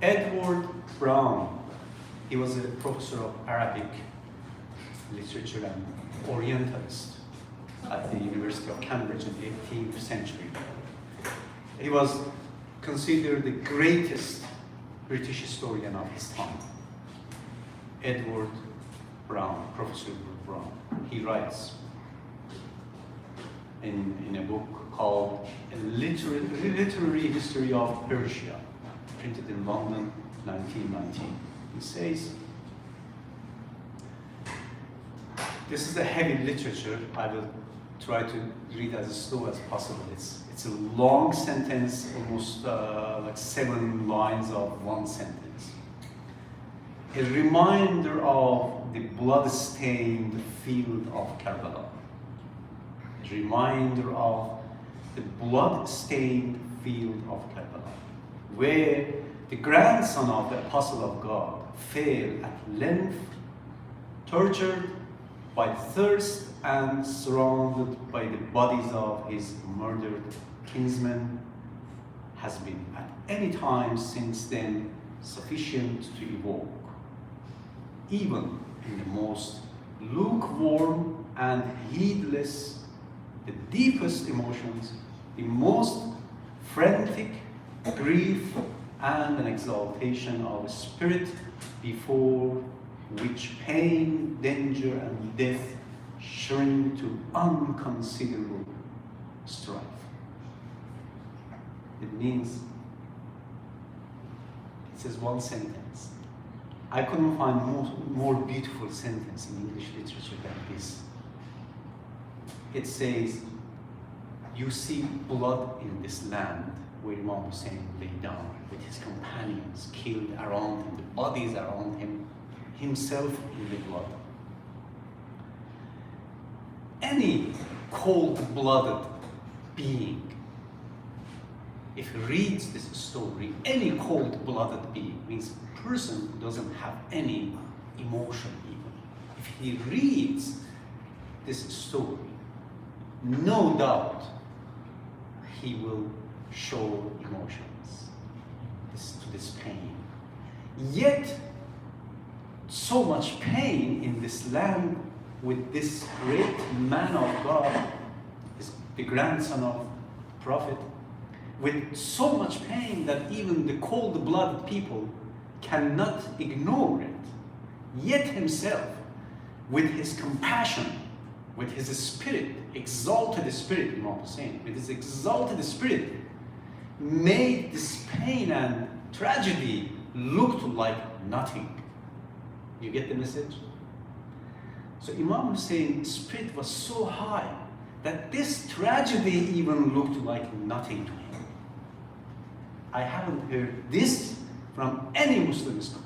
Edward Browne, he was a professor of Arabic literature and orientalist at the University of Cambridge in the 18th century. He was considered the greatest British historian of his time. Edward Browne, Professor Edward Browne, he writes in a book called A Literary History of Persia, printed in London, 1919. He says, this is a heavy literature. I will try to read as slow as possible. It's a long sentence, almost like 7 lines of one sentence. A reminder of the blood-stained field of Karbala. A reminder of the blood-stained field of Karbala, where the grandson of the Apostle of God fell at length, tortured by thirst and surrounded by the bodies of his murdered kinsmen, has been at any time since then sufficient to evoke, even in the most lukewarm and heedless, the deepest emotions, the most frantic grief and an exaltation of spirit before which pain, danger, and death shrink to unconsiderable strife. It means, it says one sentence. I couldn't find more beautiful sentence in English literature than this. It says, you see blood in this land where Imam Hussein lay down with his companions killed around him, the bodies around him, himself in the blood. Any cold-blooded being, if he reads this story, any cold-blooded being means a person who doesn't have any emotion even. If he reads this story, no doubt he will show emotions to this pain. Yet, so much pain in this land with this great man of God, the grandson of prophet, with so much pain that even the cold-blooded people cannot ignore it. Yet himself, with his compassion, with his spirit, exalted spirit, Imam Hussein, with his exalted spirit, made this pain and tragedy look like nothing. You get the message? So Imam Hussein's spirit was so high that this tragedy even looked like nothing to him. I haven't heard this from any Muslim scholar.